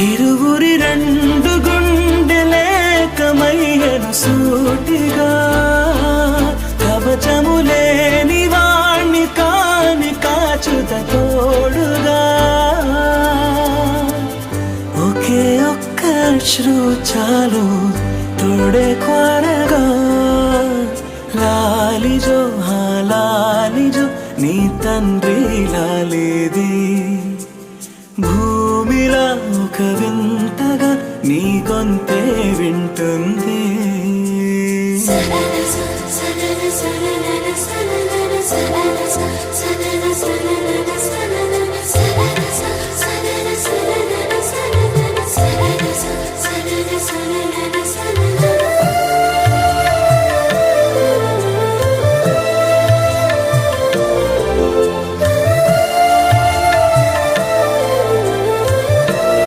ఇరువురి రెండు గుండెలేకమయ్యను సూటిగా కవచములేని వాణ్ణి కాని కాచుత తోడుగా ఒకే ఒక్క అశ్రు చాలు తోడే క్వారగా లాలిజో లాలిజో నీ తండ్రి లాలేది భూమిలా ఒక వింతగా నీ గొంతే వింటుంది సనన సనన సనన సనన సనన సనన సనన